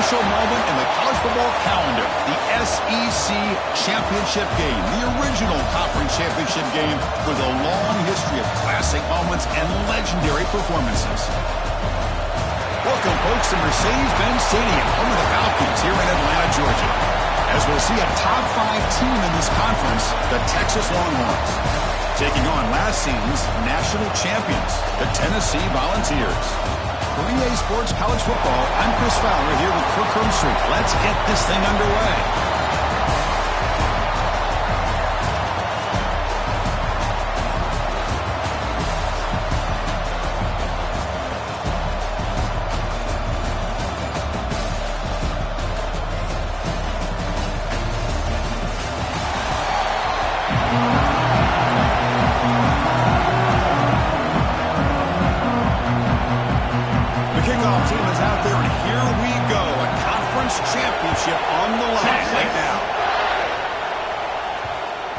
crucial moment in the college football calendar, the SEC championship game, the original conference championship game with a long history of classic moments and legendary performances. Welcome, folks, to Mercedes-Benz Stadium, home of the Falcons here in Atlanta, Georgia, as we'll see a top 5 team in this conference, the Texas Longhorns, taking on last season's national champions, the Tennessee Volunteers. For EA Sports College Football, I'm Chris Fowler here with Kirk Herbstreit. Let's get this thing underway.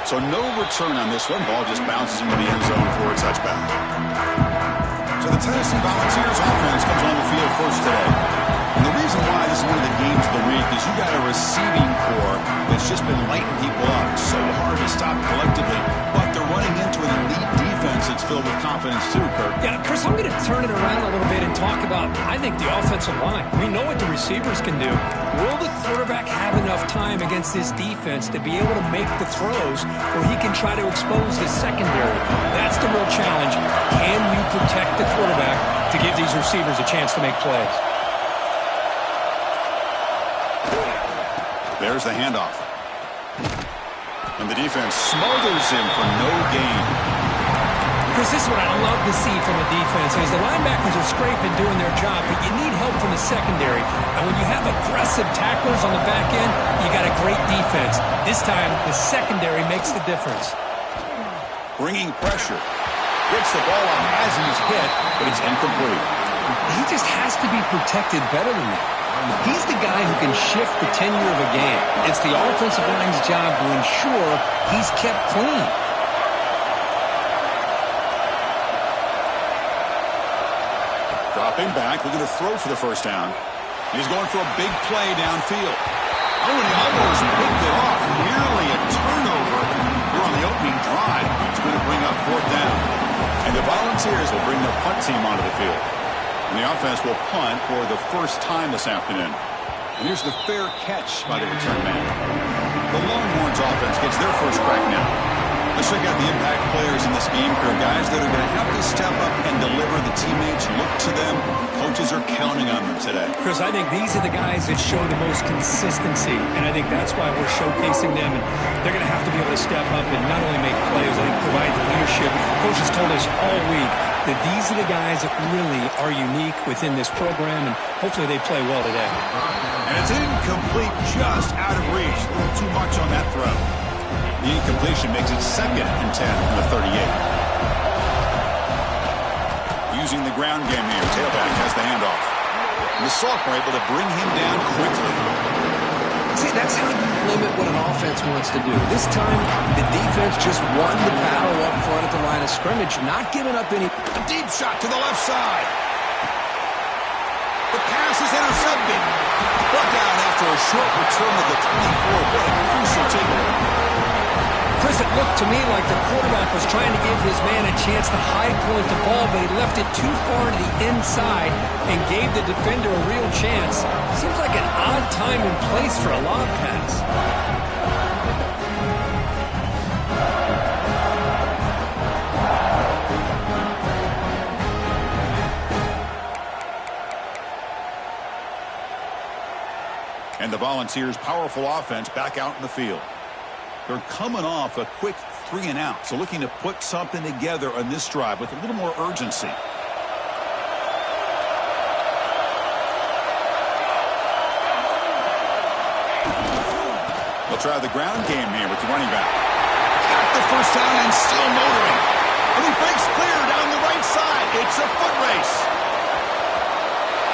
So no return on this one. Ball just bounces into the end zone for a touchback. So the Tennessee Volunteers offense comes on the field first today. And the reason why this is one of the games of the week is you got a receiving core that's just been lighting people up. So hard to stop collectively. But they're running into an elite defense that's filled with confidence too, Kirk. Yeah, Chris, I'm going to turn it around a little bit and talk about, I think, the offensive line. We know what the receivers can do. Will the quarterback have enough time against this defense to be able to make the throws where he can try to expose the secondary? That's the real challenge. Can you protect the quarterback to give these receivers a chance to make plays? There's the handoff. And the defense smothers him for no gain. Chris, this is what I love to see from a defense is the linebackers are scraping, doing their job, but you need help from the secondary. And when you have aggressive tacklers on the back end, you got a great defense. This time, the secondary makes the difference. Bringing pressure. Gets the ball on as he's hit, but it's incomplete. He just has to be protected better than that. He's the guy who can shift the tenure of a game. It's the offensive line's job to ensure he's kept clean. Dropping back, looking to throw for the first down. He's going for a big play downfield. Oh, and he almost picked it off. Nearly a turnover here on the opening drive. It's going to bring up 4th down. And the Volunteers will bring their punt team onto the field. And the offense will punt for the first time this afternoon. And here's the fair catch by the return man. The Longhorns offense gets their first crack now. Let's check out the impact players in this game, crew, guys that are going to have to step up and deliver. The teammates look to them. Coaches are counting on them today. Chris, I think these are the guys that show the most consistency, and I think that's why we're showcasing them. And they're going to have to be able to step up and not only make plays, I think provide the leadership. Coach has told us all week that these are the guys that really are unique within this program, and hopefully they play well today. And it's incomplete, just out of reach. A little too much on that throw. The incompletion makes it 2nd and 10 from the 38. Using the ground game here, tailback has the handoff. And the sophomore able to bring him down quickly. See, that's how you limit what an offense wants to do. This time, the defense just won the battle up front at the line of scrimmage, not giving up any. A deep shot to the left side. The pass is intercepted. Buck out after a short return of the 24. What a crucial takeaway. Chris, it looked to me like the quarterback was trying to give his man a chance to high point the ball, but he left it too far to the inside and gave the defender a real chance. Seems like an odd time and place for a lob pass. And the Volunteers' powerful offense back out in the field. They're coming off a quick 3 and out, so looking to put something together on this drive with a little more urgency. They'll try the ground game here with the running back. Got the first down and still motoring. And he breaks clear down the right side. It's a foot race.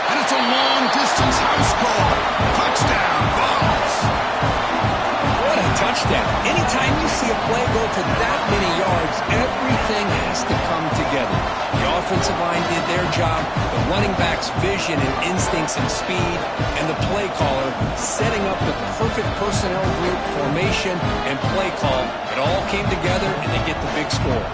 And it's a long-distance house call. Touchdown, Vols. What a touchdown. Anytime you see a play go for that many yards, everything has to come together. The offensive line did their job, the running back's vision and instincts and speed, and the play caller setting up the perfect personnel group, formation, and play call. It all came together, and they get the big score.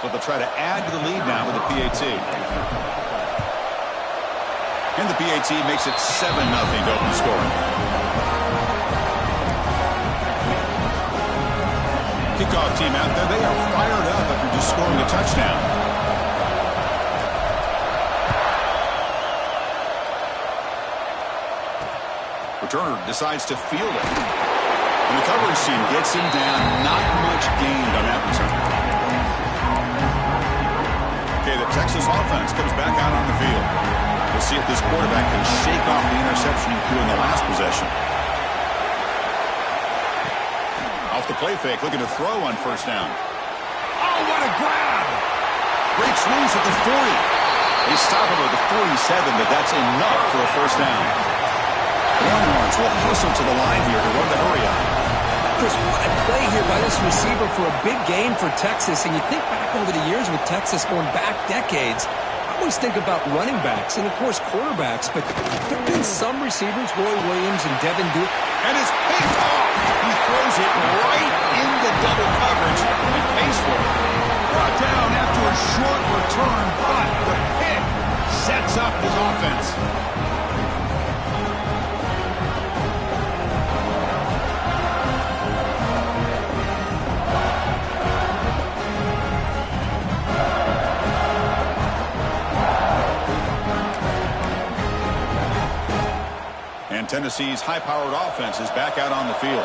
So they'll try to add to the lead now with the PAT. And the PAT makes it 7-0 to open scoring. Kickoff team out there. They are fired up after just scoring a touchdown. Returner decides to field it. And the coverage team gets him down. Not much gained on that return. Okay, the Texas offense comes back out on the field. We'll see if this quarterback can shake off the interception he threw in the last possession. Off the play fake, looking to throw on first down. Oh, what a grab! Breaks loose at the 40. They stop him at the 47, but that's enough for a first down. Longhorns will hustle to the line here to run the hurry up. Chris, what a play here by this receiver for a big gain for Texas. And you think back over the years with Texas going back decades, I always think about running backs and, of course, quarterbacks. But there have been some receivers, Roy Williams and Devin Duke. And it's picked off. He throws it right into double coverage and pays for it. Brought down after a short return, but the pick sets up his offense. Tennessee's high-powered offense is back out on the field.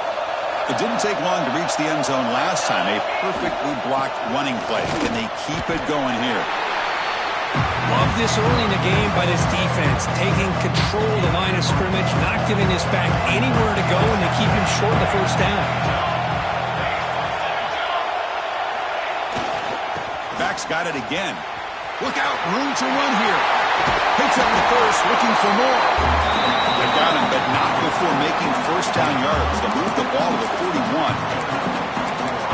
It didn't take long to reach the end zone last time. A perfectly blocked running play. Can they keep it going here? Love this early in the game by this defense. Taking control of the line of scrimmage, not giving this back anywhere to go, and to keep him short of the first down. Back's got it again. Look out, room to run here. Picks up the first, looking for more. They've got him, but not before making first down yards. They move the ball to the 41.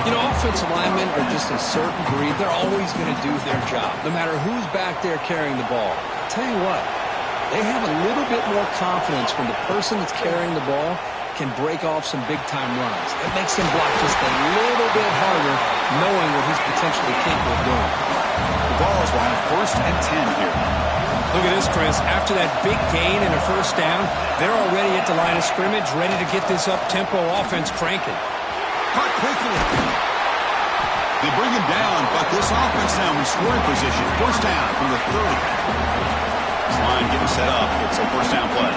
You know, offensive linemen are just a certain breed. They're always going to do their job, no matter who's back there carrying the ball. I'll tell you what, they have a little bit more confidence when the person that's carrying the ball can break off some big-time runs. It makes him block just a little bit harder, knowing what he's potentially capable of doing. The Vols will have first and 10 here. Look at this, Chris. After that big gain and a first down, they're already at the line of scrimmage, ready to get this up-tempo offense cranking. Cut quickly. They bring him down, but this offense now in scoring position. First down from the 30. This line getting set up. It's a first down play.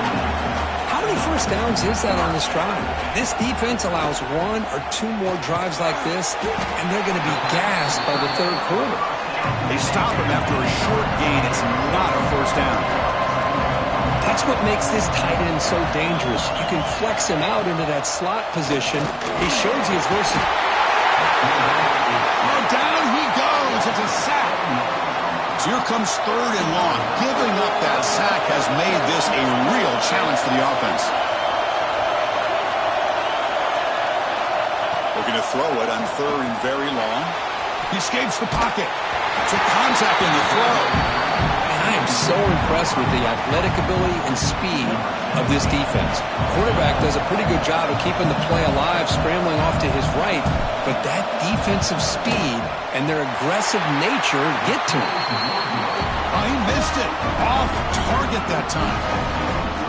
How many first downs is that on this drive? This defense allows one or two more drives like this, and they're going to be gassed by the third quarter. They stop him after a short gain. It's not a first down. That's what makes this tight end so dangerous. You can flex him out into that slot position. He shows his versatile. Oh, down he goes. It's a sack. So here comes third and long. Giving up that sack has made this a real challenge for the offense. Looking to throw it on third and very long. He escapes the pocket. Took contact in the throw. And I am so impressed with the athletic ability and speed of this defense. Quarterback does a pretty good job of keeping the play alive, scrambling off to his right, but that defensive speed and their aggressive nature get to him. Oh, he missed it. Off target that time.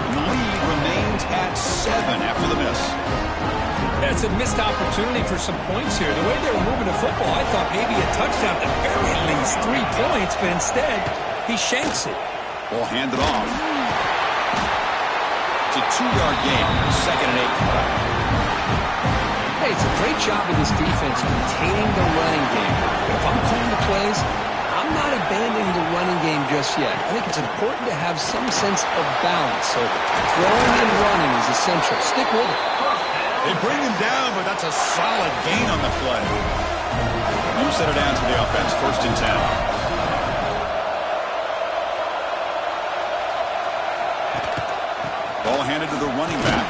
And the lead remains at 7 after the miss. That's a missed opportunity for some points here. The way they were moving the football, I thought maybe a touchdown, at the very least 3 points, but instead, he shanks it. Ball handed off. It's a 2-yard gain, second and 8. Hey, it's a great job of this defense containing the running game. But if I'm calling the plays, I'm not abandoning the running game just yet. I think it's important to have some sense of balance. So throwing and running is essential. Stick with it. They bring him down, but that's a solid gain on the play. You set it down to the offense, first and 10. Ball handed to the running back.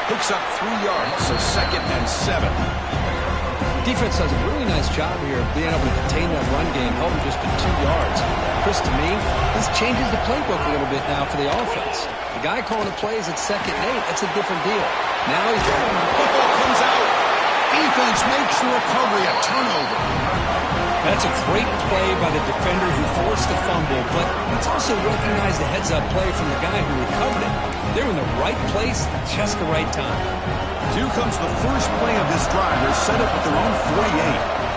Picks up 3 yards, so 2nd and 7. Defense does a really nice job here of being able to contain that run game, held him just to 2 yards. Chris, to me, this changes the playbook a little bit now for the offense. The guy calling the plays at 2nd and 8, that's a different deal. Now he's going. Football comes out. Defense makes the recovery, a turnover. That's a great play by the defender who forced the fumble, but let's also recognize the heads-up play from the guy who recovered it. They're in the right place at just the right time. 2 comes the first play of this drive. They're set up at their own 48.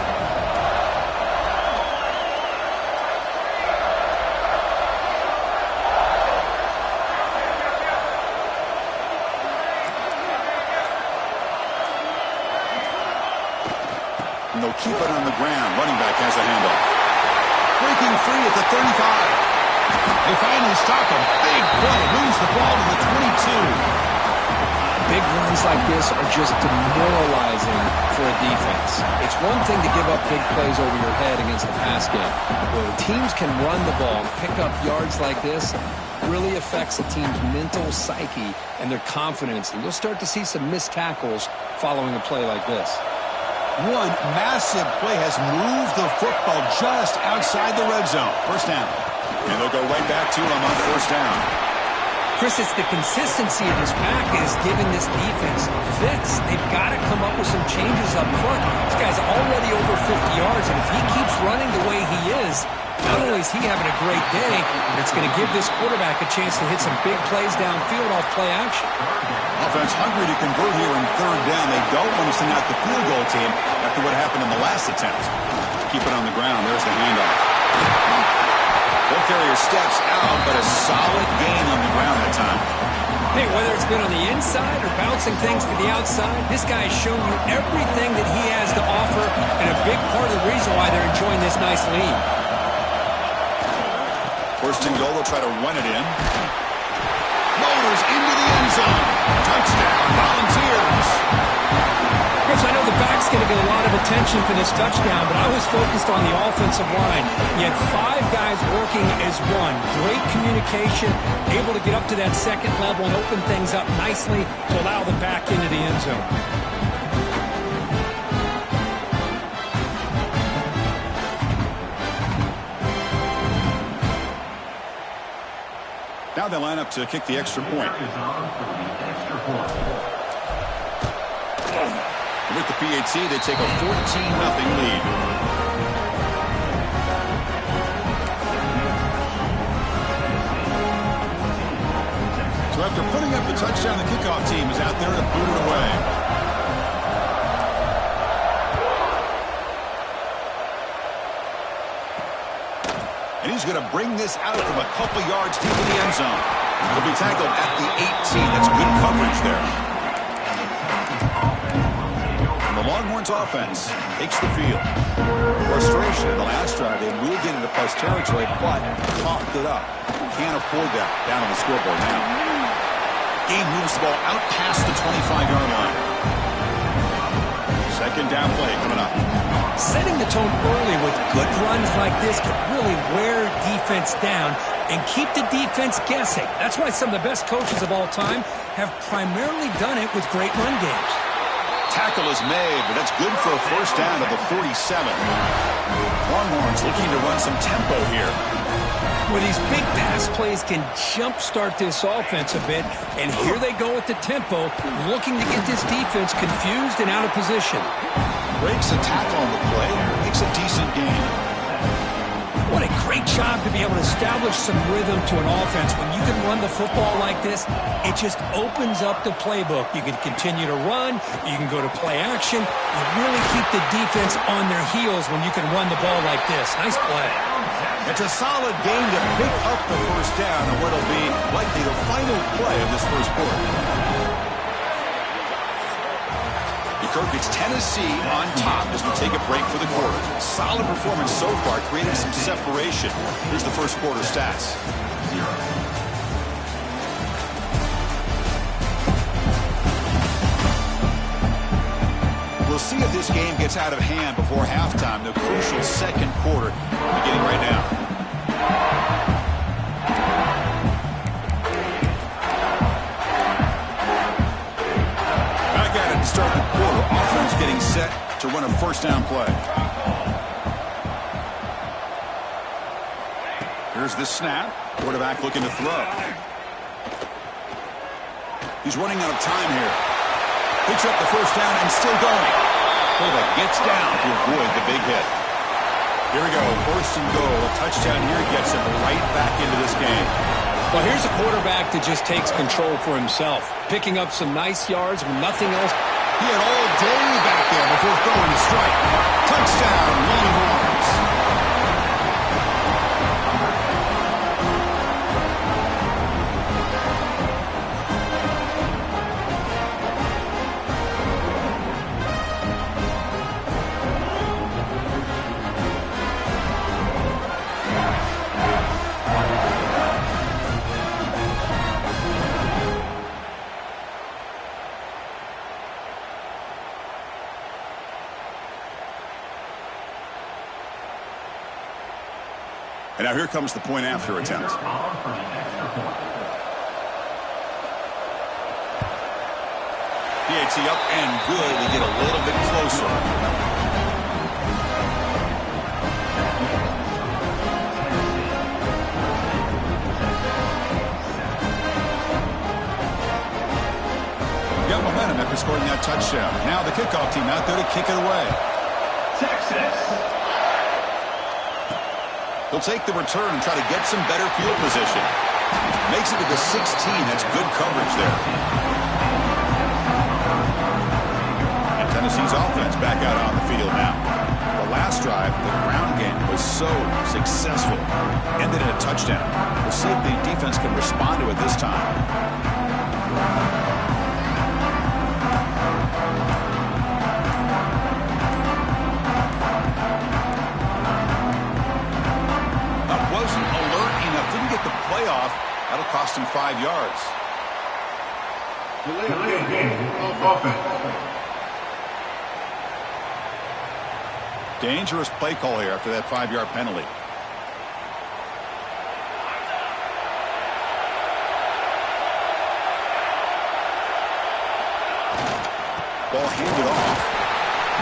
And they'll keep it on the ground. Running back has a handoff. Breaking free at the 35. They finally stop him. Big play. Moves the ball to the 22. Big runs like this are just demoralizing for a defense. It's one thing to give up big plays over your head against the pass game. When teams can run the ball and pick up yards like this, it really affects a team's mental psyche and their confidence. And you'll start to see some missed tackles following a play like this. One massive play has moved the football just outside the red zone. First down. And they'll go right back to him on first down. Chris, it's the consistency of this pack is giving this defense fits. They've got to come up with some changes up front. This guy's already over 50 yards, and if he keeps running the way he is, not only is he having a great day, but it's going to give this quarterback a chance to hit some big plays downfield off play action. Offense hungry to convert here in 3rd down. They don't want to send out the field goal team after what happened in the last attempt. Keep it on the ground. There's the handoff. Ball carrier steps out, but a solid gain on the ground that time. Hey, whether it's been on the inside or bouncing things to the outside, this guy has shown you everything that he has to offer, and a big part of the reason why they're enjoying this nice lead. 1st and goal, they'll try to run it in. Motors into the end zone. Touchdown, Volunteers. Chris, I know the back's going to get a lot of attention for this touchdown, but I was focused on the offensive line. You had 5 guys working as one. Great communication, able to get up to that 2nd level and open things up nicely to allow the back into the end zone. Now they line up to kick the extra point. With the PAT, they take a 14-0 lead. So after putting up the touchdown, the kickoff team is out there to boot it away. And he's going to bring this out from a couple yards deep in the end zone. He'll be tackled at the 18. That's good coverage there. The Longhorns offense takes the field. Frustration in the last drive. They moved into plus territory, but coughed it up. Can't afford that down on the scoreboard now. Game moves the ball out past the 25-yard line. 2nd down play coming up. Setting the tone early with good runs like this can really wear defense down and keep the defense guessing. That's why some of the best coaches of all time have primarily done it with great run games. Tackle is made, but that's good for a first down at the 47. Longhorns looking to run some tempo here. Well, these big pass plays can jumpstart this offense a bit, and here they go with the tempo, looking to get this defense confused and out of position. Breaks a tackle on the play, makes a decent gain. What a great job to be able to establish some rhythm to an offense. When you can run the football like this, it just opens up the playbook. You can continue to run. You can go to play action. You really keep the defense on their heels when you can run the ball like this. Nice play. It's a solid game to pick up the first down on what will be likely the final play of this first quarter. Kirk, it's Tennessee on top as we take a break for the quarter. Solid performance so far, creating some separation. Here's the first quarter stats. We'll see if this game gets out of hand before halftime. The crucial 2nd quarter beginning right now. to run a first down play. Here's the snap. Quarterback looking to throw. He's running out of time here. Picks up the first down and still going. Quarterback gets down to avoid the big hit. Here we go. First and goal. A touchdown here gets him right back into this game. Well, here's a quarterback that just takes control for himself, picking up some nice yards with nothing else. He had all day back there before throwing a strike. Touchdown, Longhorns. And now here comes the point after attempt. PAT up and good. We get a little bit closer. Got momentum after scoring that touchdown. Now the kickoff team out there to kick it away. Texas. He'll take the return and try to get some better field position. Makes it to the 16. That's good coverage there. And Tennessee's offense back out on the field now. The last drive, the ground game was so successful. Ended in a touchdown. We'll see if the defense can respond to it this time. Playoff, that'll cost him 5 yards. Dangerous play call here after that 5-yard penalty. Ball handed off.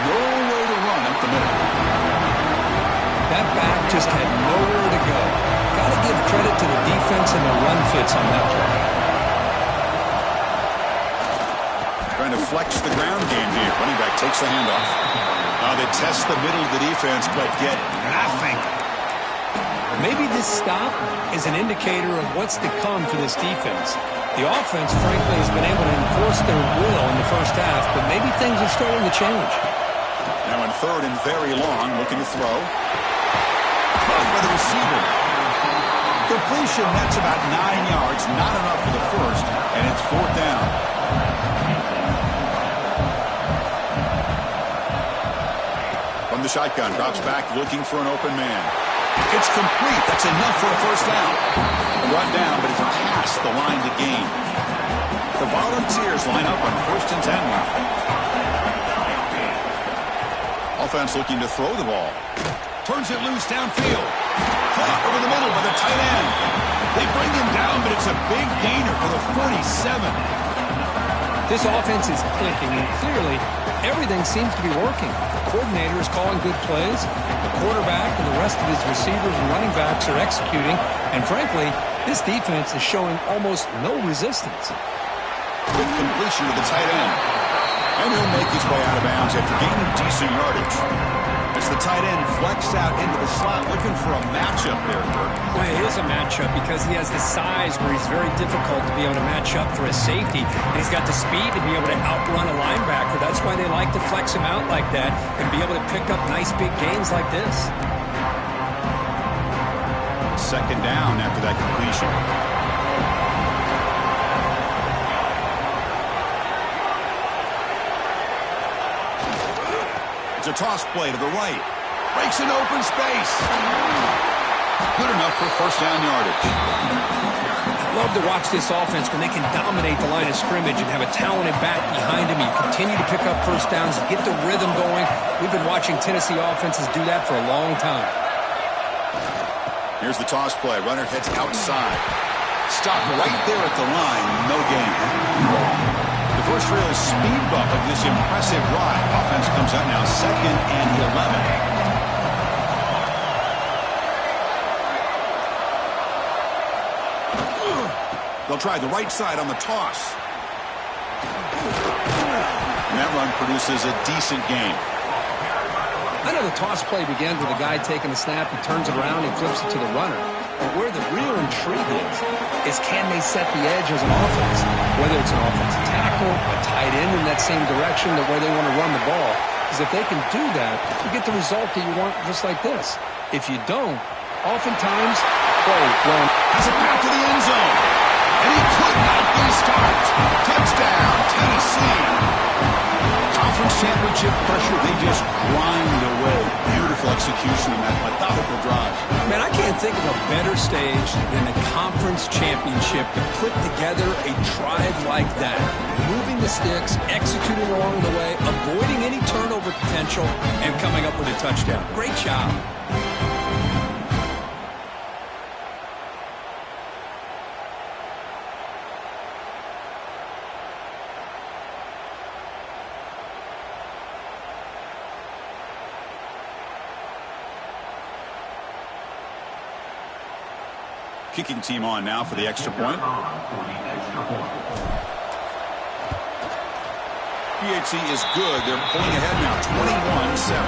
Nowhere to run up the middle. That back just had nowhere to go. Got to give credit to the defense and the run fits on that play. Trying to flex the ground game here. Running back takes the handoff. They test the middle of the defense, but get nothing. Maybe this stop is an indicator of what's to come for this defense. The offense, frankly, has been able to enforce their will in the first half, but maybe things are starting to change. Now in third and very long, looking to throw. Caught by the receiver. Completion, that's about 9 yards. Not enough for the first, and it's fourth down. From the shotgun, drops back, looking for an open man. It's complete. That's enough for a first down. Brought down, but it's past the line to gain. The Volunteers line up on first and 10 now. Offense looking to throw the ball. Turns it loose downfield. Caught over the middle by the tight end. They bring him down, but it's a big gainer for the 47. This offense is clicking, and clearly everything seems to be working. The coordinator is calling good plays. The quarterback and the rest of his receivers and running backs are executing. And frankly, this defense is showing almost no resistance. Quick completion to the tight end. And he'll make his way out of bounds after gaining decent yardage. As the tight end flexed out into the slot, looking for a matchup there, Bert. Well, it is a matchup because he has the size where he's very difficult to be able to match up for his safety. And he's got the speed to be able to outrun a linebacker. That's why they like to flex him out like that and be able to pick up nice big gains like this. Second down after that completion. It's a toss play to the right. Breaks an open space. Good enough for first down yardage. I love to watch this offense when they can dominate the line of scrimmage and have a talented back behind him. You continue to pick up first downs, get the rhythm going. We've been watching Tennessee offenses do that for a long time. Here's the toss play. Runner heads outside. Stopped right there at the line. No gain. The first real speed bump of this impressive ride. Offense comes out now 2nd and 11. They'll try the right side on the toss. And that run produces a decent gain. I know the toss play begins with a guy taking the snap, he turns it around, he flips it to the runner. But where the real intrigue is can they set the edge as an offense? Whether it's an offensive tackle, a tight end in that same direction, the way they want to run the ball. Because if they can do that, you get the result that you want just like this. If you don't, oftentimes, has it back to the end zone. And he could not be stopped. Touchdown, Tennessee. Conference championship pressure, they just grind away. Beautiful execution in that methodical drive. Man, I can't think of a better stage than the conference championship to put together a drive like that. Moving the sticks, executing along the way, avoiding any turnover potential, and coming up with a touchdown. Great job. Kicking team on now for the extra point. PHC is good. They're pulling ahead now, 21-7.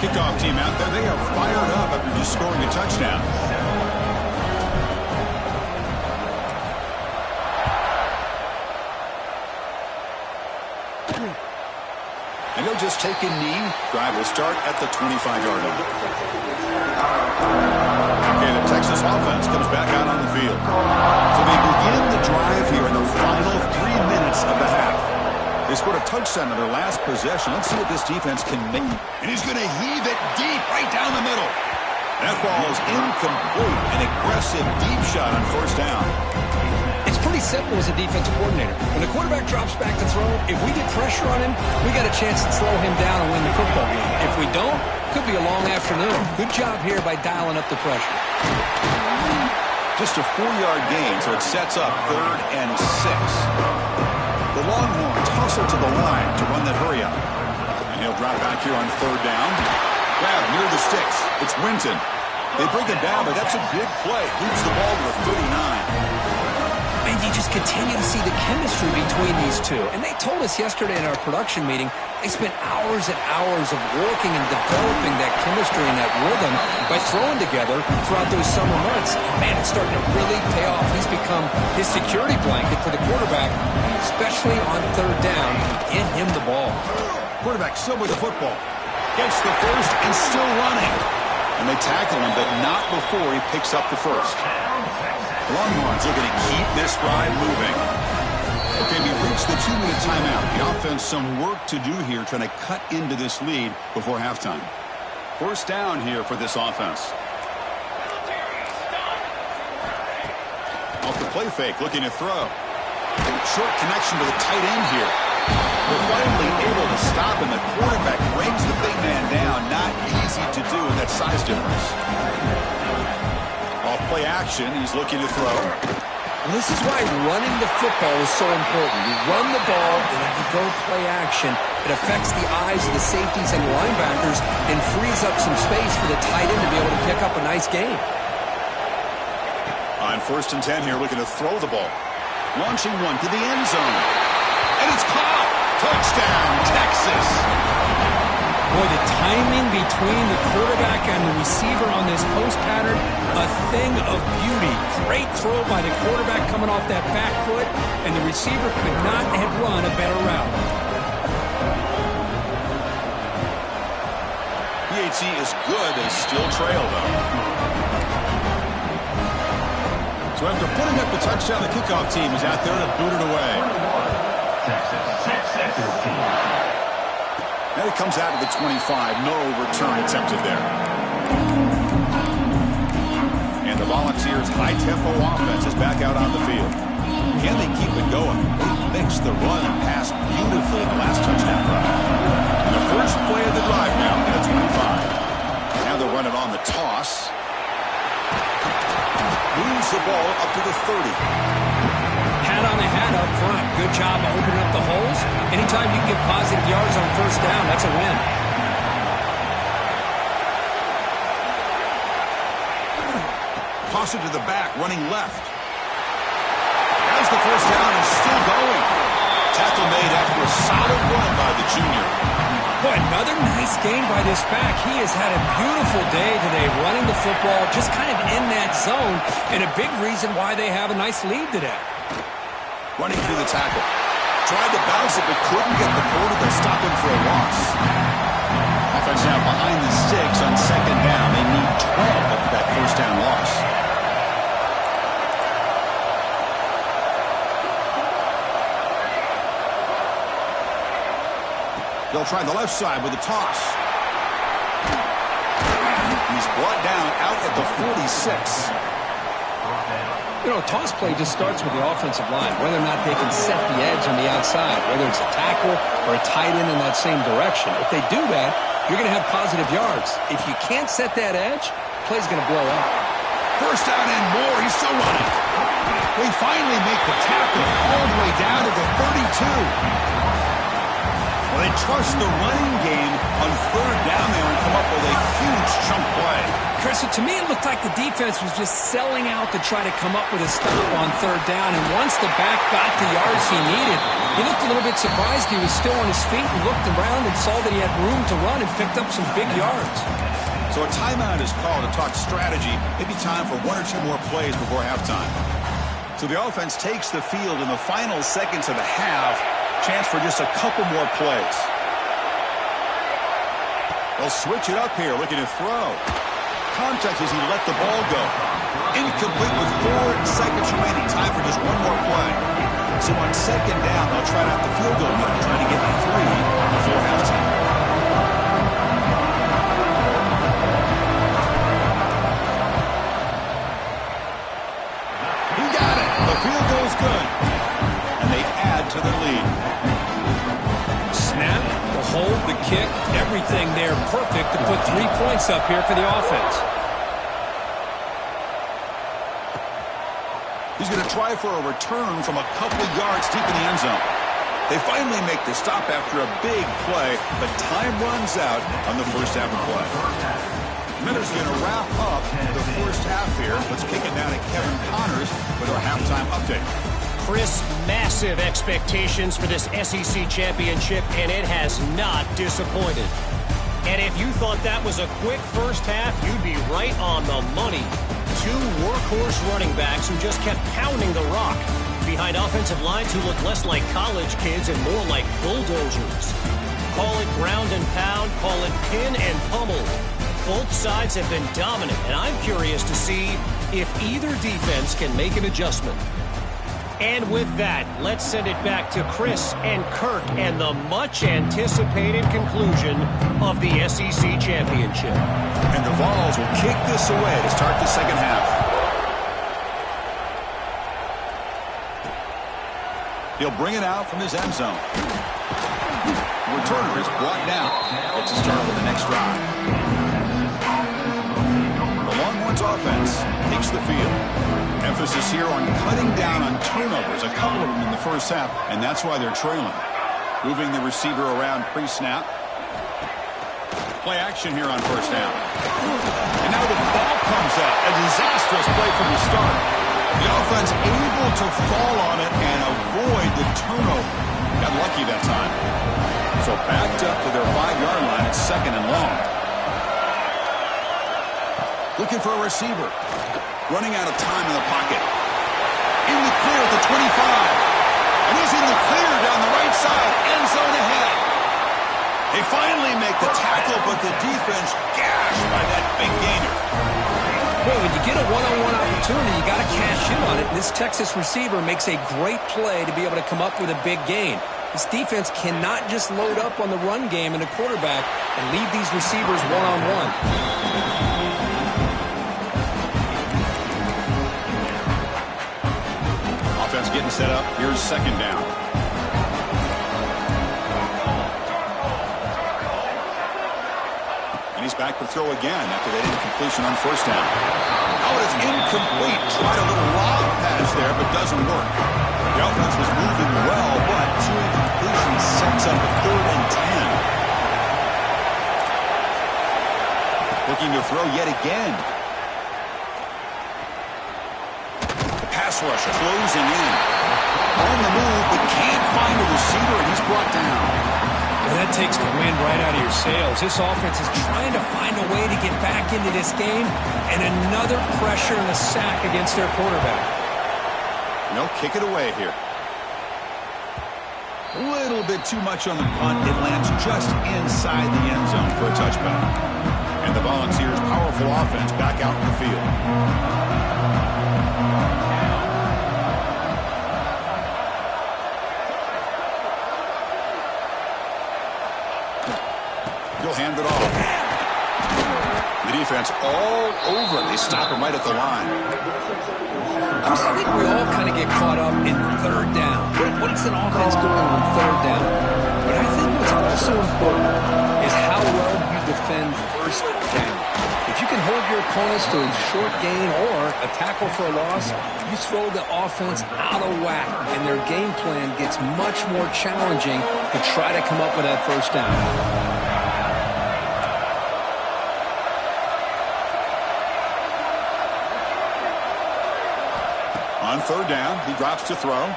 Kickoff team out there. They are fired up after just scoring a touchdown. And he'll just take a knee. Drive will start at the 25-yard line. Okay, the Texas offense comes back out on the field. So they begin the drive here in the final 3 minutes of the half. They scored a touchdown on their last possession. Let's see what this defense can make. And he's going to heave it deep right down the middle. That ball is incomplete. An aggressive deep shot on first down. It's pretty simple as a defensive coordinator. When the quarterback drops back to throw, if we get pressure on him, we got a chance to slow him down and win the football game. If we don't, could be a long afternoon. Good job here by dialing up the pressure. Just a 4-yard gain, so it sets up 3rd and 6. The Longhorns hustle to the line to run that hurry up. And he'll drop back here on 3rd down. Grab near the sticks. It's Winton. They bring it down, but that's a big play. Moves the ball to the 39. And you just continue to see the chemistry between these two. And they told us yesterday in our production meeting, they spent hours and hours of working and developing that chemistry and that rhythm by throwing together throughout those summer months. And man, it's starting to really pay off. He's become his security blanket for the quarterback, especially on 3rd down. Get him the ball. Quarterback still with the football. Gets the first and still running. And they tackle him, but not before he picks up the first. Longhorns looking to keep this drive moving. Okay, we've reached the 2-minute timeout. The offense some work to do here, trying to cut into this lead before halftime. First down here for this offense. Off the play fake, looking to throw. Short connection to the tight end here. They're finally able to stop him. The quarterback brings the big man down. Not easy to do with that size difference. Off play action, he's looking to throw. And this is why running the football is so important. You run the ball, and if you go play action, it affects the eyes of the safeties and the linebackers and frees up some space for the tight end to be able to pick up a nice gain. On 1st and 10 here, looking to throw the ball. Launching one to the end zone. And it's caught. Touchdown, Texas. Boy, the timing between the quarterback and the receiver on this post pattern, a thing of beauty. Great throw by the quarterback coming off that back foot, and the receiver could not have run a better route. PHC is good. They still trail, though. So after putting up the touchdown, the kickoff team is out there to boot it away. And it comes out to the 25. No return attempted there. And the Volunteers' high-tempo offense is back out on the field. Can they keep it going? They mixed the run and pass beautifully in the last touchdown drive. And the first play of the drive now at the 25. Now they'll run it on the toss. moves the ball up to the 30. Hat on the hat up front. Good job of opening up the holes. Anytime you can get positive yards on first down, that's a win. Toss it to the back, running left. As the first down is still going. Tackle made after a solid run by the junior. Boy, another nice game by this back. He has had a beautiful day today running the football, just kind of in that zone, and a big reason why they have a nice lead today. Running through the tackle. Tried to bounce it, but couldn't get the quarter to stop him for a loss. Offense now behind the sticks on second down. They need 12 after that first down loss. They'll try the left side with a toss. He's brought down out at the 46. You know, a toss play just starts with the offensive line, whether or not they can set the edge on the outside, whether it's a tackle or a tight end in that same direction. If they do that, you're going to have positive yards. If you can't set that edge, play's going to blow up. First down and more. He's still running. They finally make the tackle all the way down to the 32. Well, they trust the running game on third down there and come up with a huge chunk play. Chris, to me, it looked like the defense was just selling out to try to come up with a stop on third down. And once the back got the yards he needed, he looked a little bit surprised. He was still on his feet and looked around and saw that he had room to run and picked up some big yards. So a timeout is called to talk strategy. Maybe time for one or two more plays before halftime. So the offense takes the field in the final seconds of the half. Chance for just a couple more plays. They'll switch it up here, looking to throw. Contact as he let the ball go. Incomplete with 4 seconds remaining. Time for just one more play. So on second down, they'll try out the field goal line, trying to get 3 before halftime. He got it. The field goal's good. And they add to their lead. Snap, the hold, the kick, everything there perfect to put 3 points up here for the offense. He's going to try for a return from a couple of yards deep in the end zone. They finally make the stop after a big play, but time runs out on the first half of play. Miller's going to wrap up the first half here. Let's kick it down to Kevin Connors with our halftime update. Chris, massive expectations for this SEC championship, and it has not disappointed. And if you thought that was a quick first half, you'd be right on the money. 2 workhorse running backs who just kept pounding the rock behind offensive lines who look less like college kids and more like bulldozers. Call it ground and pound, call it pin and pummel. Both sides have been dominant, and I'm curious to see if either defense can make an adjustment. And with that, let's send it back to Chris and Kirk and the much-anticipated conclusion of the SEC Championship. And the Vols will kick this away to start the second half. He'll bring it out from his end zone. The returner is brought down. Gets to start with the next drive. The Longhorns offense takes the field. Emphasis here on cutting down on turnovers, a couple of them in the first half, and that's why they're trailing. Moving the receiver around pre-snap. Play action here on first down. And now the ball comes out. A disastrous play from the start. The offense able to fall on it and avoid the turnover. Got lucky that time. So backed up to their 5-yard line at second and long. Looking for a receiver. Running out of time in the pocket. In the clear at the 25. And he's in the clear down the right side. End zone ahead. They finally make the tackle, but the defense gashed by that big gainer. Well, when you get a one-on-one opportunity, you got to cash in on it. This Texas receiver makes a great play to be able to come up with a big gain. This defense cannot just load up on the run game and the quarterback and leave these receivers one-on-one. Offense getting set up. Here's second down. And he's back to throw again after that incompletion on first down. Oh, it's incomplete. Tried a little lob pass there, but doesn't work. The offense was moving well, but two incompletions sets up a 3rd and 10. Looking to throw yet again. The pass rush closing in. On the move, but can't find a receiver, and he's brought down. Well, that takes the wind right out of your sails. This offense is trying to find a way to get back into this game, and another pressure and a sack against their quarterback. No, kick it away here. A little bit too much on the punt. It lands just inside the end zone for a touchback. And the Volunteers' powerful offense back out in the field. He'll hand it off. The defense all over. They stop him right at the line. I think we all kind of get caught up in 3rd down. What is an offense doing on 3rd down? But I think what's also important is how well you defend 1st down. If you can hold your opponents to a short gain or a tackle for a loss, you throw the offense out of whack, and their game plan gets much more challenging to try to come up with that 1st down. On 3rd down, he drops to throw.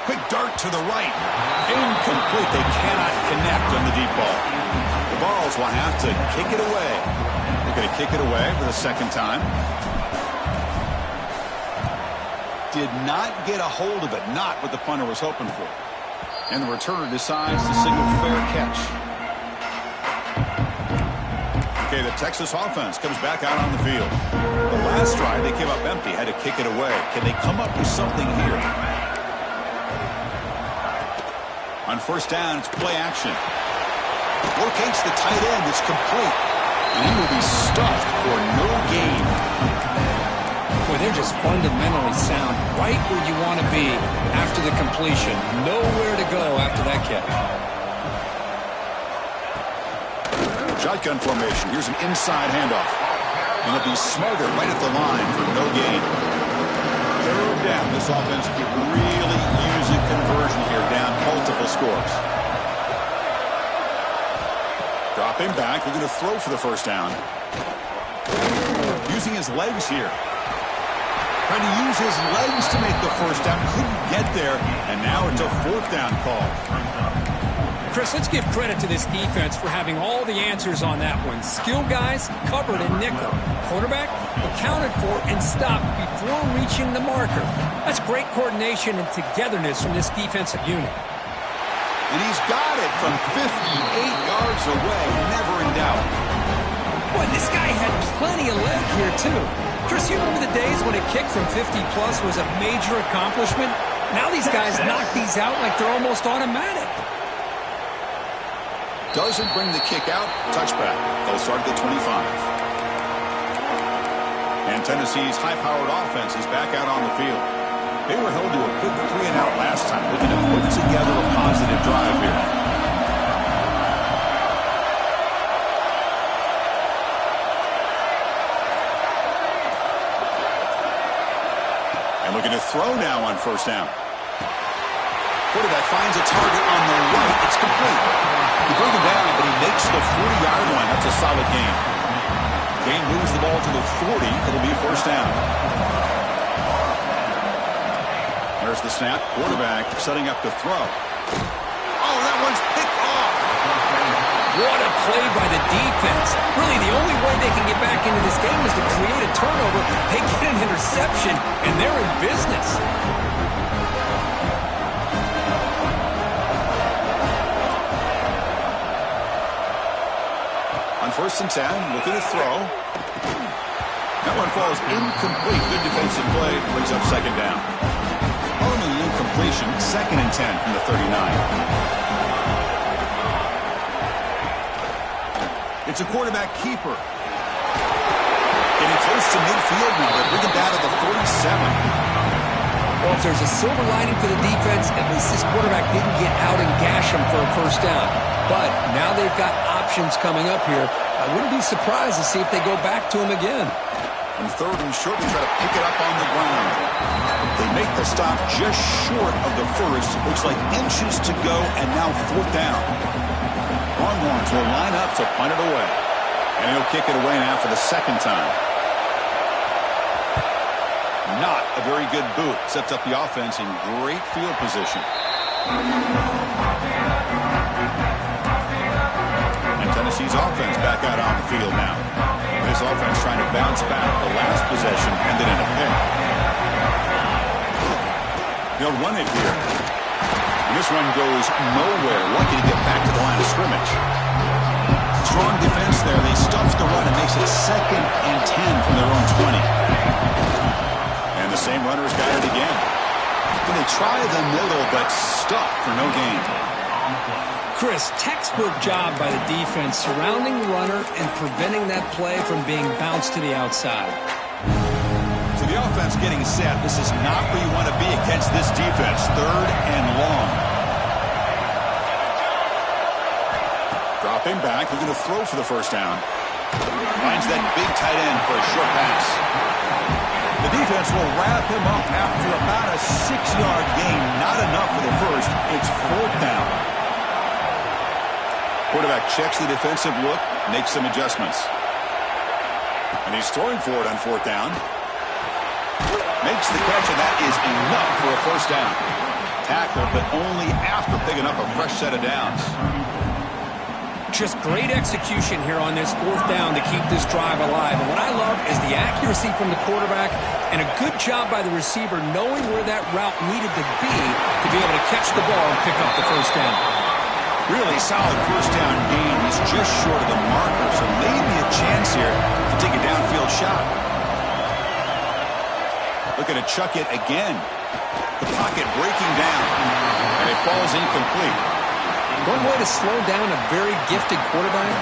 Quick dart to the right. Incomplete. They cannot connect on the deep ball. The Vols will have to kick it away. They're going to kick it away for the 2nd time. Did not get a hold of it. Not what the punter was hoping for. And the returner decides to single fair catch. Okay, the Texas offense comes back out on the field. The last drive, they came up empty, had to kick it away. Can they come up with something here? On 1st down, it's play action. Locates the tight end. It's complete. And he will be stuffed for no gain. Boy, they're just fundamentally sound right where you want to be after the completion. Nowhere to go after that catch. Shotgun formation. Here's an inside handoff. And they'll be smarter right at the line for no gain. 3rd down. This offense could really use a conversion here, down multiple scores. Dropping back. We're going to throw for the 1st down. Using his legs here. Trying to use his legs to make the 1st down. Couldn't get there. And now it's a 4th down call. Chris, let's give credit to this defense for having all the answers on that one. Skill guys covered in nickel. Quarterback accounted for and stopped before reaching the marker. That's great coordination and togetherness from this defensive unit. And he's got it from 58 yards away. Never in doubt. Boy, this guy had plenty of leg here, too. Chris, you remember the days when a kick from 50-plus was a major accomplishment? Now these guys knock these out like they're almost automatic. Doesn't bring the kick out. Touchback. They'll start at the 25. And Tennessee's high-powered offense is back out on the field. They were held to a quick 3-and-out last time, looking to put together a positive drive here. And looking to throw now on 1st down. Quarterback finds a target on the right. It's complete. You bring him down, but he makes the 40-yard line. That's a solid gain. Gain moves the ball to the 40. It'll be 1st down. There's the snap. Quarterback setting up to throw. Oh, that one's picked off. What a play by the defense. Really, the only way they can get back into this game is to create a turnover. They get an interception, and they're in business. On 1st and 10, looking to throw. That one falls incomplete. Good defensive play. Brings up 2nd down. Following the incompletion, 2nd and 10 from the 39. It's a quarterback keeper. Getting close to midfield now. They're bringing down at the 47. Well, if there's a silver lining for the defense, at least this quarterback didn't get out and gash him for a 1st down. But now they've got options coming up here. I wouldn't be surprised to see if they go back to him again. And third and short, they try to pick it up on the ground. They make the stop just short of the first. Looks like inches to go, and now fourth down. Longhorns will line up to punt it away. And he'll kick it away now for the second time. Not a very good boot. Sets up the offense in great field position. And Tennessee's offense back out on the field now. This offense trying to bounce back the last possession, ended in a pick. They'll run it here. And this run goes nowhere. Lucky to get back to the line of scrimmage. Strong defense there. They stuff the run and makes it 2nd and 10 from their own 20. And the same runner's got it again. And they try the middle, but stuffed for no gain. Chris, textbook job by the defense surrounding the runner and preventing that play from being bounced to the outside. So the offense getting set. This is not where you want to be against this defense. 3rd and long. Dropping back, looking to throw for the first down. Finds that big tight end for a short pass. The defense will wrap him up after about a 6-yard gain. Not enough for the first. It's 4th down. Quarterback checks the defensive look, makes some adjustments. And he's throwing for it on 4th down. Makes the catch, and that is enough for a first down. Tackle, but only after picking up a fresh set of downs. Just great execution here on this 4th down to keep this drive alive. And what I love is the accuracy from the quarterback and a good job by the receiver knowing where that route needed to be able to catch the ball and pick up the first down. Really solid first down gain. He's just short of the marker, so maybe a chance here to take a downfield shot. Looking to chuck it again. The pocket breaking down, and it falls incomplete. One way to slow down a very gifted quarterback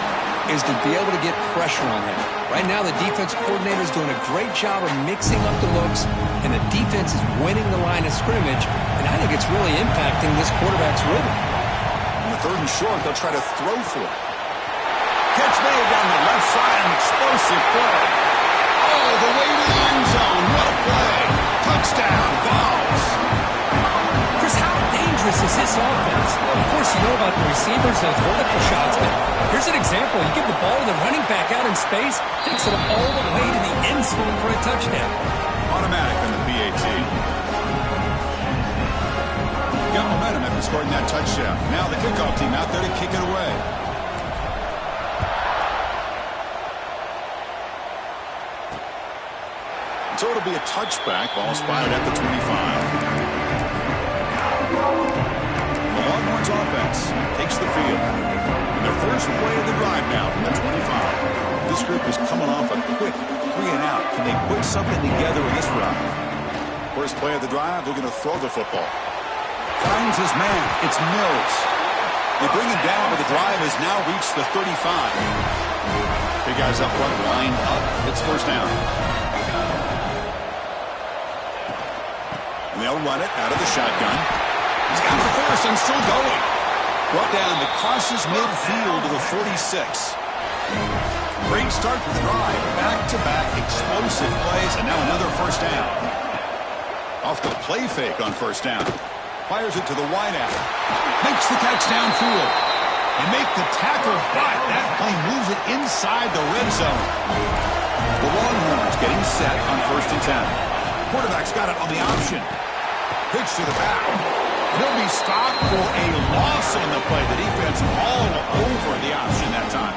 is to be able to get pressure on him. Right now, the defense coordinator is doing a great job of mixing up the looks, and the defense is winning the line of scrimmage, and I think it's really impacting this quarterback's rhythm. 3rd and short, they'll try to throw for it. Catch made down the left side, an explosive play. Oh, the way to the end zone. What a play. Touchdown, Vols. Chris, how dangerous is this offense? Of course, you know about the receivers, those vertical shots, but here's an example. You give the ball to the running back out in space, takes it all the way to the end zone for a touchdown. Automatic on the PAT. Got momentum after scoring that touchdown. Now the kickoff team out there to kick it away. So it'll be a touchback. Ball spotted at the 25. The Longhorns offense takes the field. And their first play of the drive now from the 25. This group is coming off a quick 3-and-out. Can they put something together in this round? First play of the drive, they're going to throw the football. Finds his man. It's Mills. They bring him down, but the drive has now reached the 35. Big guys up front lined up. It's first down. And they'll run it out of the shotgun. He's got the first and still going. Brought down the crosses midfield to the 46. Great start to the drive. Back-to-back explosive plays, and now another first down. Off the play fake on first down. Fires it to the wideout. Makes the catch downfield. And make the tackle, but that play moves it inside the red zone. The Longhorns getting set on 1st and 10. Quarterback's got it on the option. Pitch to the back. He'll be stopped for a loss on the play. The defense all over the option that time.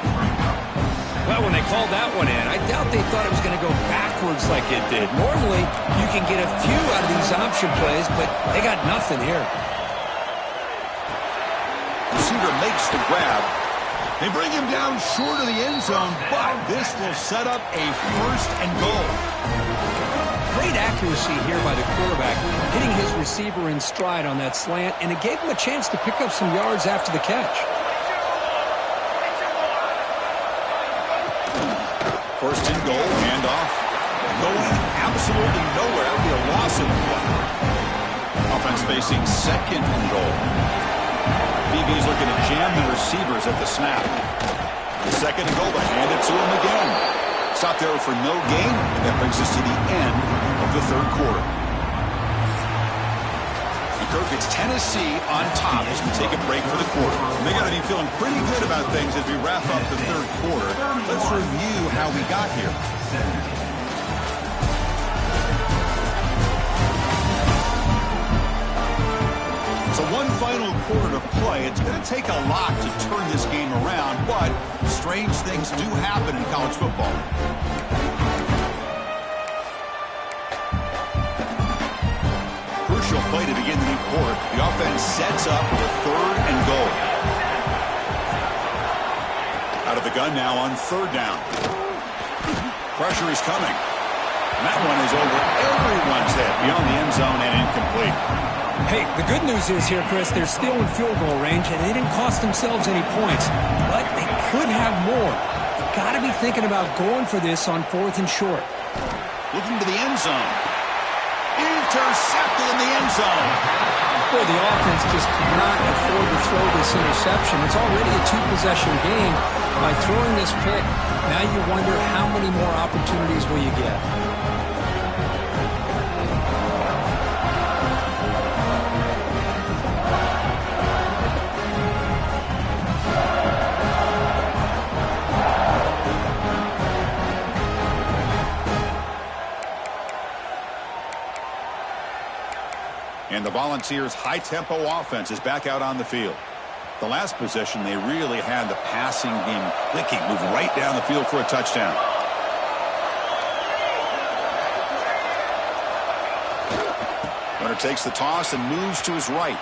Well, when they called that one in, I doubt they thought it was going to go backwards like it did. Normally, you can get a few out of these option plays, but they got nothing here. Receiver makes the grab. They bring him down short of the end zone, but this will set up a 1st and goal. Great accuracy here by the quarterback, hitting his receiver in stride on that slant, and it gave him a chance to pick up some yards after the catch. 1st and goal, handoff. Going absolutely nowhere. It'll be a loss of play. Offense facing 2nd and goal. BB's looking to jam the receivers at the snap. 2nd and goal, but hand it to him again. Stop there for no gain, and that brings us to the end of the third quarter. Kirk, it's Tennessee on top as we take a break for the quarter. They got to be feeling pretty good about things as we wrap up the third quarter. Let's review how we got here. So one final quarter to play. It's going to take a lot to turn this game around, but strange things do happen in college football. Crucial play to begin the new quarter. The offense sets up with a 3rd and goal. Out of the gun now on 3rd down. Pressure is coming. And that one is over everyone's head beyond the end zone and incomplete. Hey, the good news is here, Chris, they're still in field goal range, and they didn't cost themselves any points. But they could have more. You've got to be thinking about going for this on 4th and short. Looking to the end zone. Intercepted in the end zone. Boy, the offense just cannot afford to throw this interception. It's already a 2-possession game. By throwing this pick, now you wonder how many more opportunities will you get. And the Volunteers' high-tempo offense is back out on the field. The last possession, they really had the passing game clicking, moving right down the field for a touchdown. Runner takes the toss and moves to his right.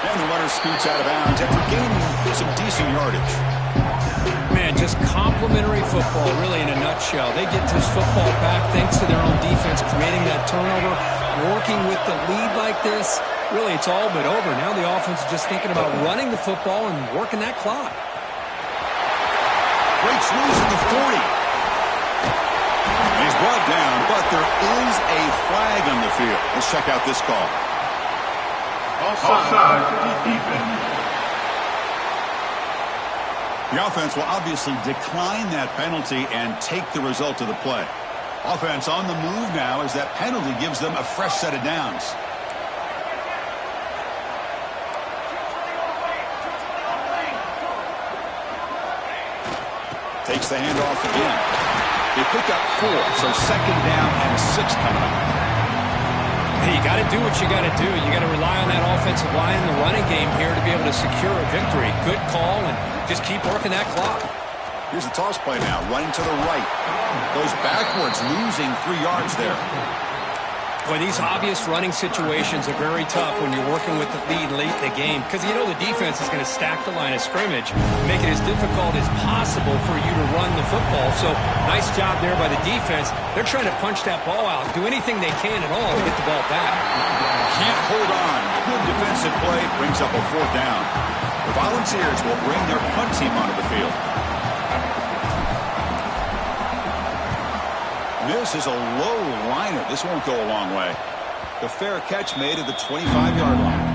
And the runner scoots out of bounds after gaining some decent yardage. Man, just complimentary football, really, in a nutshell. They get this football back thanks to their own defense, creating that turnover, working with the lead like this. Really, it's all but over. Now the offense is just thinking about running the football and working that clock. Breaks loose at the 40. He's brought down, but there is a flag on the field. Let's check out this call. Offside, defense. The offense will obviously decline that penalty and take the result of the play. Offense on the move now as that penalty gives them a fresh set of downs. Takes the handoff again. They pick up 4, so 2nd down and 6 coming up. Hey, you got to do what you got to do. You got to rely on that offensive line in the running game here to be able to secure a victory. Good call, and just keep working that clock. Here's the toss play now, running to the right. Goes backwards, losing 3 yards there. Boy, these obvious running situations are very tough when you're working with the lead late in the game because you know the defense is going to stack the line of scrimmage, make it as difficult as possible for you to run the football. So nice job there by the defense. They're trying to punch that ball out, do anything they can at all to get the ball back. Can't hold on. Good defensive play brings up a 4th down. The Volunteers will bring their punt team onto the field. This is a low liner. This won't go a long way. The fair catch made at the 25-yard line.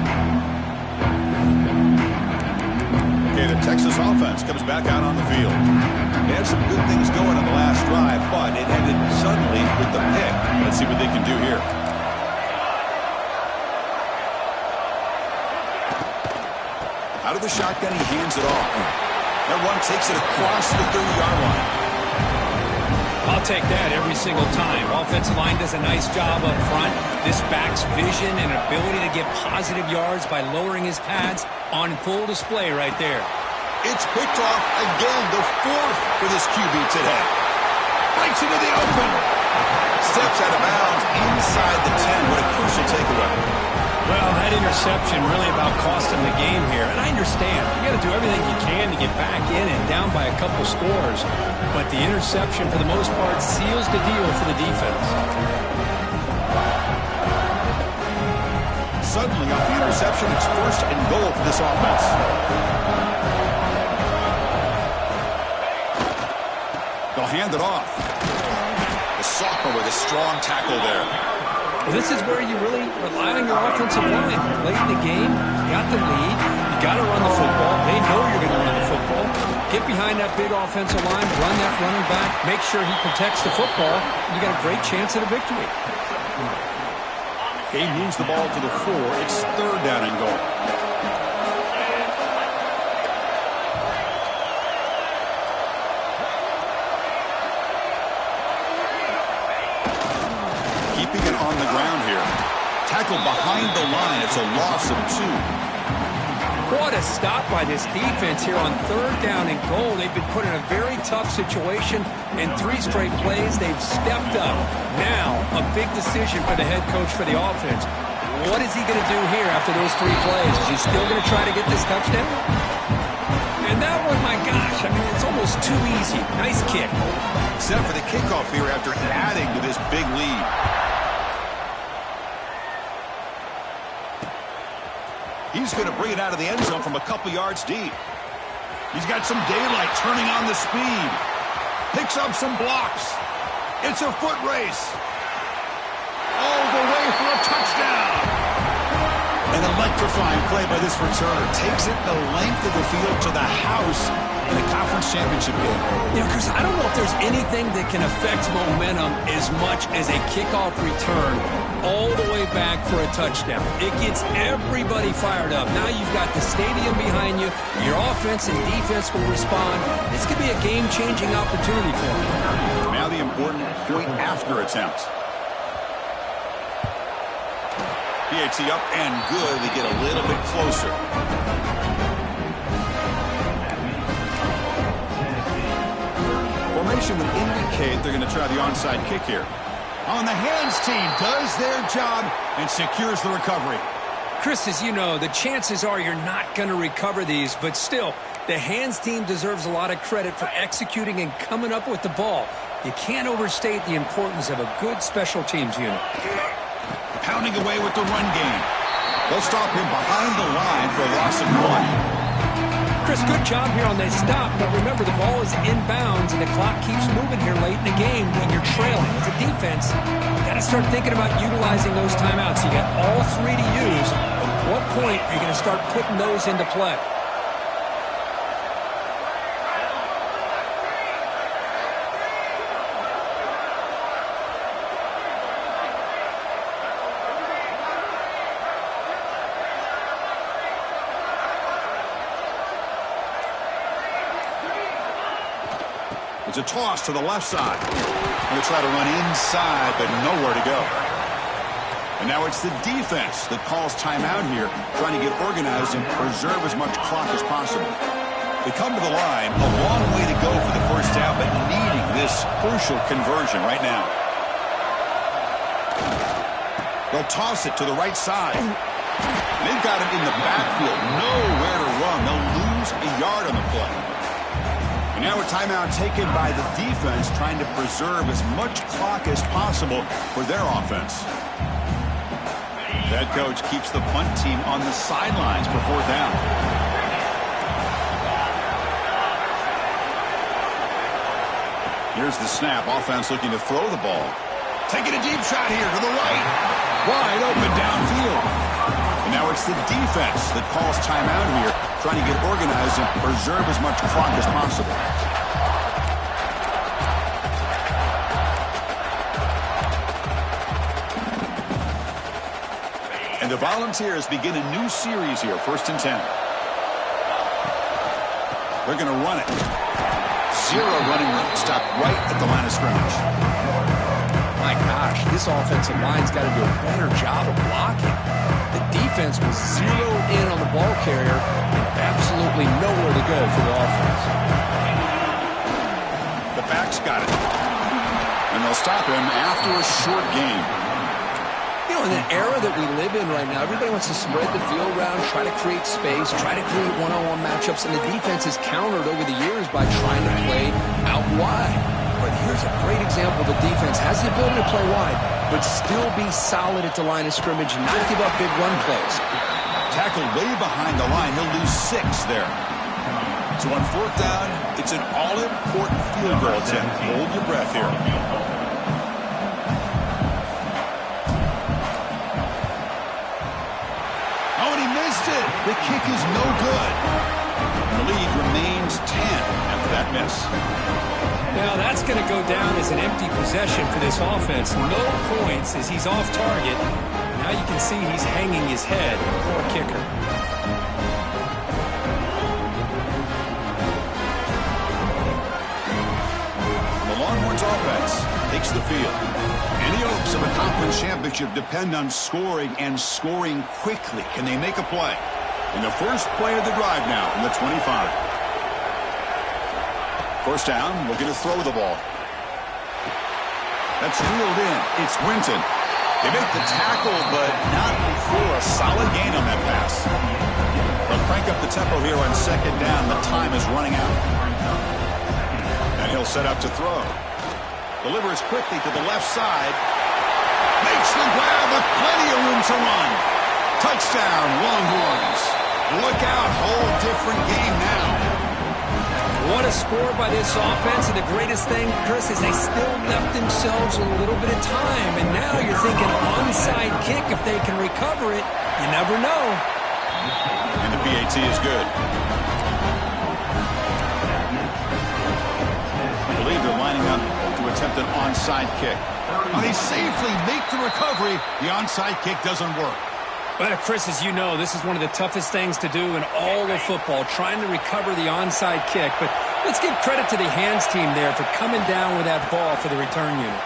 Okay, the Texas offense comes back out on the field. They had some good things going on the last drive, but it ended suddenly with the pick. Let's see what they can do here. Out of the shotgun, he hands it off. That run takes it across the 30-yard line. I'll take that every single time. Offensive line does a nice job up front. This back's vision and ability to get positive yards by lowering his pads on full display right there. It's picked off again, the 4th for this QB today. Breaks into the open. Steps out of bounds inside the 10. What a crucial takeaway. Well, that interception really about cost him the game here. And I understand. You got to do everything you can to get back in and down by a couple scores. But the interception, for the most part, seals the deal for the defense. Suddenly, off the interception, it's 1st and goal for this offense. They'll hand it off. The sophomore with a strong tackle there. Well, this is where you really rely on your offensive line. Late in the game, you got the lead. You got to run the football. They know you're going to run the football. Get behind that big offensive line, run that running back, make sure he protects the football. You got a great chance at a victory. He moves the ball to the 4. It's 3rd down and goal. Keeping it on the ground here. Tackled behind the line. It's a loss of 2. What a stop by this defense here on 3rd down and goal. They've been put in a very tough situation. In 3 straight plays, they've stepped up. Now, a big decision for the head coach for the offense. What is he going to do here after those 3 plays? Is he still going to try to get this touchdown? And that one, my gosh, I mean, it's almost too easy. Nice kick. Set for the kickoff here after adding to this big lead. He's going to bring it out of the end zone from a couple yards deep. He's got some daylight turning on the speed. Picks up some blocks. It's a foot race. All the way for a touchdown. An electrifying play by this returner. Takes it the length of the field to the house in a conference championship game. You know, Chris, I don't know if there's anything that can affect momentum as much as a kickoff return all the way back for a touchdown. It gets everybody fired up. Now you've got the stadium behind you. Your offense and defense will respond. This could be a game-changing opportunity for them. Now the important point after attempt. PAT up and good. They get a little bit closer. Formation would indicate they're going to try the onside kick here. On the hands team does their job and secures the recovery. Chris, as you know, the chances are you're not going to recover these, but still, the hands team deserves a lot of credit for executing and coming up with the ball. You can't overstate the importance of a good special teams unit. Pounding away with the run game. They'll stop him behind the line for a loss of 1. Chris, good job here on this stop, but remember the ball is inbounds and the clock keeps moving here late in the game when you're trailing. As a defense, you got to start thinking about utilizing those timeouts. You got all 3 to use. At what point are you going to start putting those into play? It's a toss to the left side. Going to try to run inside, but nowhere to go. And now it's the defense that calls timeout here, trying to get organized and preserve as much clock as possible. They come to the line, a long way to go for the first down, but needing this crucial conversion right now. They'll toss it to the right side. They've got him in the backfield, nowhere to run. They'll lose a yard on the play. And now a timeout taken by the defense, trying to preserve as much clock as possible for their offense. The head coach keeps the punt team on the sidelines for 4th down. Here's the snap. Offense looking to throw the ball. Taking a deep shot here to the right. Wide open downfield. And now it's the defense that calls timeout here, trying to get organized and preserve as much clock as possible. And the Volunteers begin a new series here, 1st and 10. They're going to run it. 0 running room. Stop right at the line of scrimmage. My gosh, this offensive line's got to do a better job of blocking. The defense was zeroed in on the ball carrier and absolutely nowhere to go for the offense. The back's got it. And they'll stop him after a short game. You know, in the era that we live in right now, everybody wants to spread the field around, try to create space, try to create one-on-one matchups, and the defense has countered over the years by trying to play out wide. But here's a great example. The defense has the ability to play wide, but still be solid at the line of scrimmage and not give up big run plays. Tackled way behind the line. He'll lose 6 there. So on 4th down, it's an all-important field goal attempt. Hold your breath here. Oh, and he missed it. The kick is no good. becomes 10 after that miss. Now that's going to go down as an empty possession for this offense. No points as he's off target. Now you can see he's hanging his head. Poor kicker. The Longhorns offense takes the field. Any hopes of a conference championship depend on scoring and scoring quickly. Can they make a play? In the first play of the drive now from the 25. First down, looking to throw the ball. That's reeled in. It's Winton. They make the tackle, but not before a solid gain on that pass. They'll crank up the tempo here on second down. The time is running out. And he'll set up to throw. Delivers quickly to the left side. Makes the grab with plenty of room to run. Touchdown, Longhorns. Look out, whole different game now. What a score by this offense, and the greatest thing, Chris, is they still left themselves a little bit of time, and now you're thinking onside kick if they can recover it. You never know. And the PAT is good. I believe they're lining up to attempt an onside kick. Now they safely make the recovery. The onside kick doesn't work. Well, Chris, as you know, this is one of the toughest things to do in all of football, trying to recover the onside kick. But let's give credit to the hands team there for coming down with that ball for the return unit.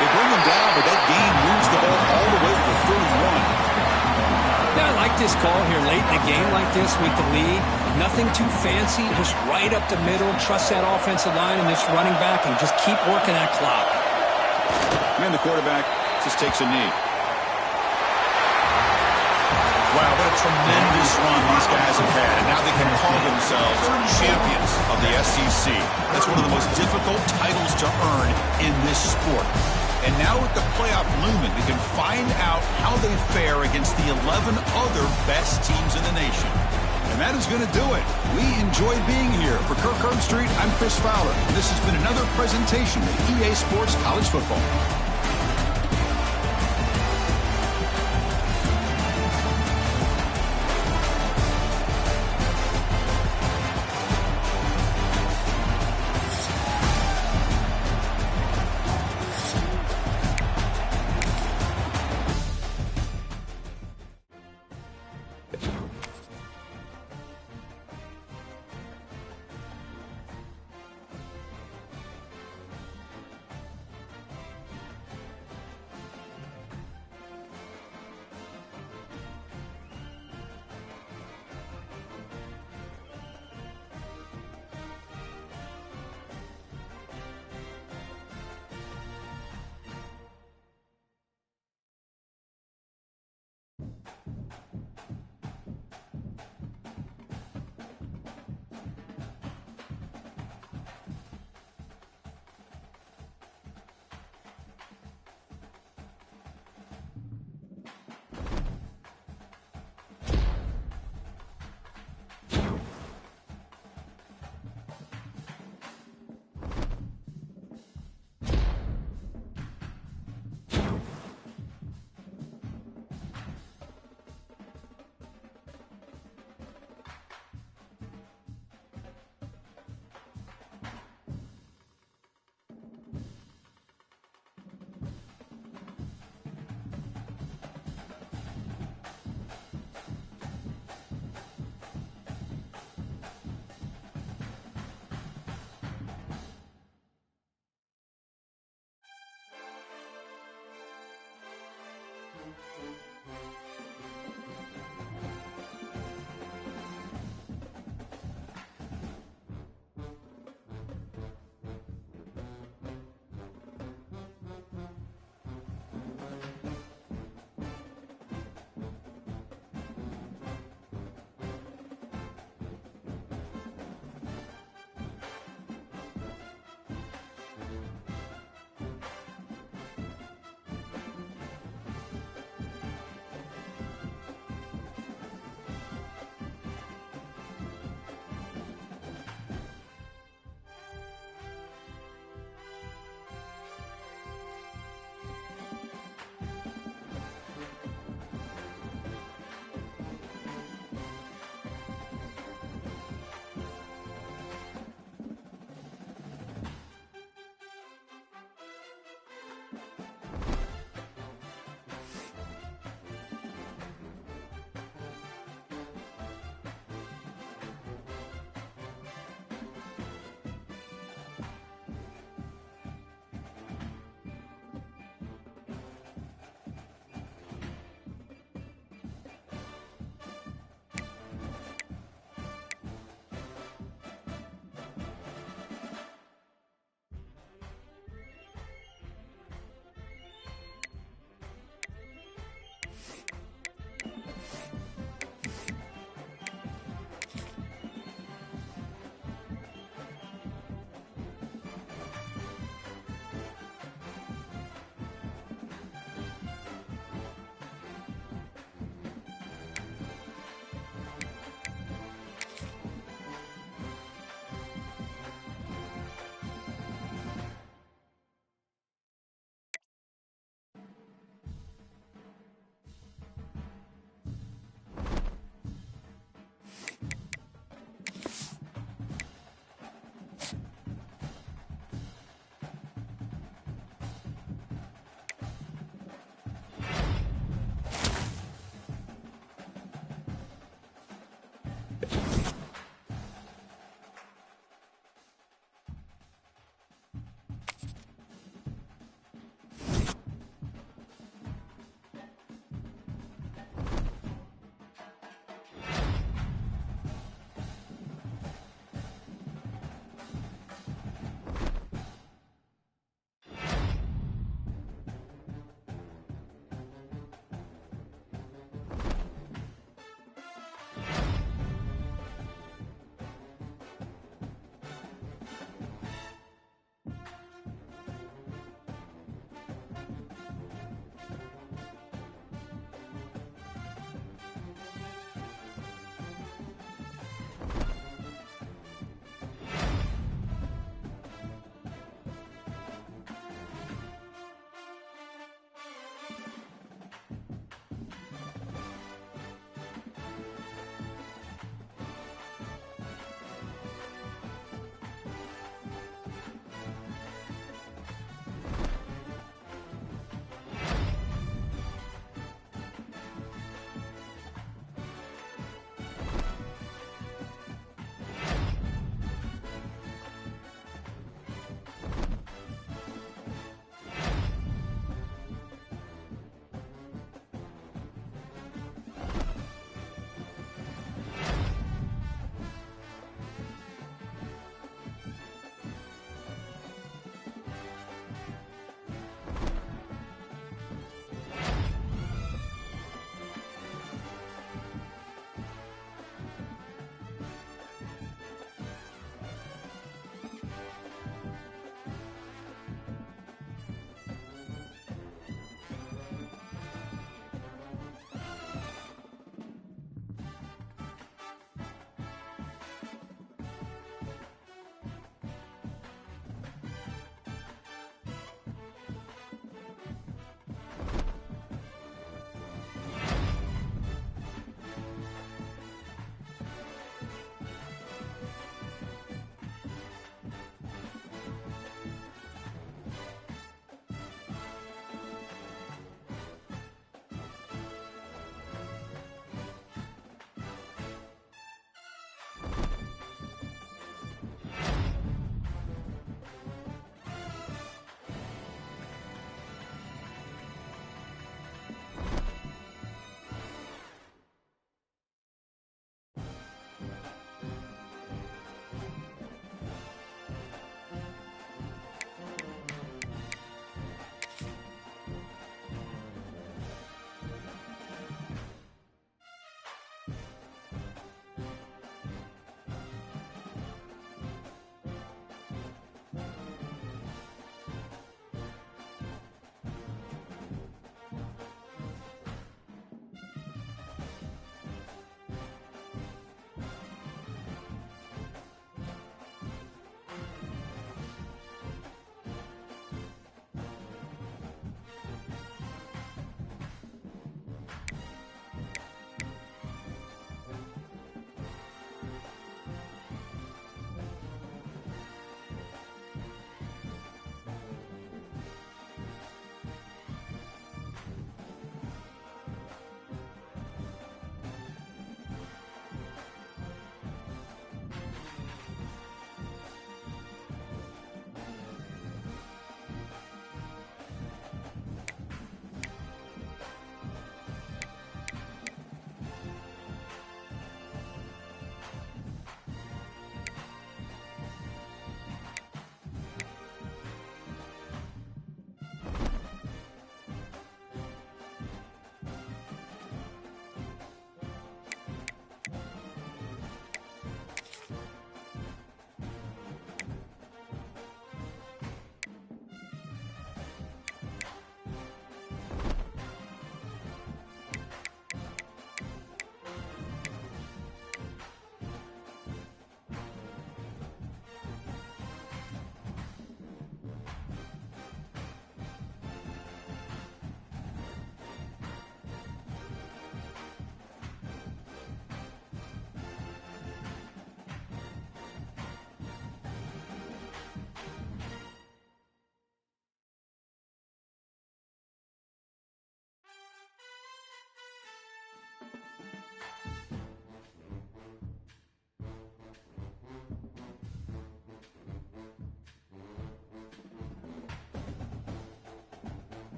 They bring him down, but that gain moves the ball all the way to the 31. Yeah, I like this call here late in a game like this with the lead. Nothing too fancy, just right up the middle. Trust that offensive line and this running back and just keep working that clock. And the quarterback just takes a knee. Wow, what a tremendous run these guys have had. And now they can call themselves champions of the SEC. That's one of the most difficult titles to earn in this sport. And now with the playoff looming, they can find out how they fare against the 11 other best teams in the nation. And that is going to do it. We enjoyed being here. For Kirk Herbstreit, I'm Chris Fowler. This has been another presentation of EA Sports College Football.